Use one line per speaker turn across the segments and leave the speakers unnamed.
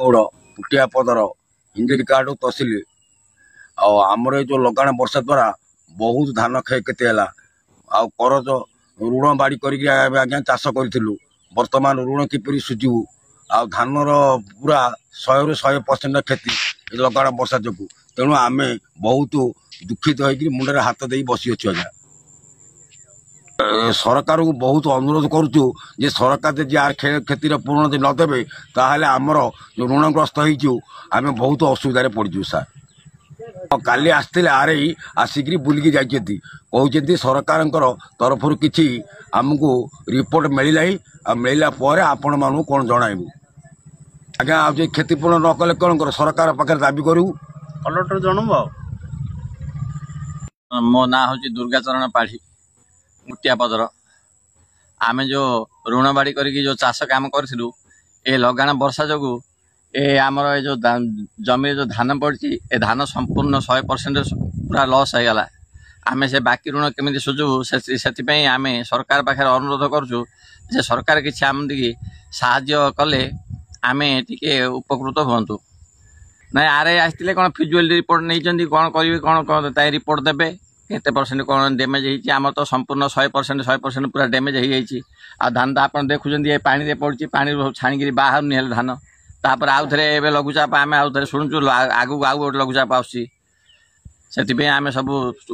गौड़ पुटिया पदर हिंदी कार्ड तहसिल आमर ये जो लगाण वर्षा द्वारा बहुत धान क्षयक्षति है करज ऋण बाड़ी कर चाष करूँ बर्तमान ऋण किपर सुझू आ धानर पूरा 100% क्षति लगाण वर्षा जो तेणु आम बहुत दुखित हो मुंडे हाथ दे बसी अच्छु आज्ञा सरकार को बहुत अनुरोध करुचु जे सरकार जब यार क्षतिर पूर्ण नदेवे ताहले आमर जो ऋणग्रस्त हो आम बहुत असुविधा पड़जु सार काली आसते आर आसिक बुलिकी जाइए कहते सरकार तरफ किसी आमको रिपोर्ट मिलना आ मिलला आपण मानू कौन जनइबू आज्ञा आज क्षतिपूर्ण न कले कौन कर सरकार पाखे दाबी करू
कलेक्टर जनबू
मो ना हूँ दुर्गाचरण पाढ़ी मुटिया पदर आमे जो ऋण बाड़ी करी जो चाष काम करूँ ए लगाण वर्षा जो ए आमर ये जो जमी जो धान पड़ी ए धान संपूर्ण 100% पूरा लॉस हो गला आमे से बाकी ऋण केमी सुझू से आम सरकार पाखे अनुरोध करुँ जे सरकार किसी आम साहाय्य कले आमे टिके उपकृत हूँ ना आर आसते कौन फिजुआल रिपोर्ट नहीं कौन करेंगे कौन रिपोर्ट देवे केते परसेंट कौन डैमेज होती आम तो संपूर्ण 100% पूरा डैमेज हो जाइए आ धान तो आप देखुं पानी पड़ी पानी छाणी बाहर नहीं धान तापर आउ थे लघुचाप आम आउ थे शुणुचु आगू आउ गोटे लघुचाप आसुची आम सब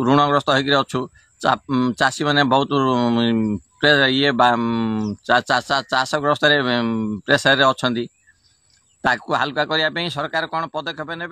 ऋणग्रस्त होचु चाषी मैंने बहुत ये चाषग्रस्त प्रेसर अच्छा हल्का करने सरकार कौन पदक्षेप ने।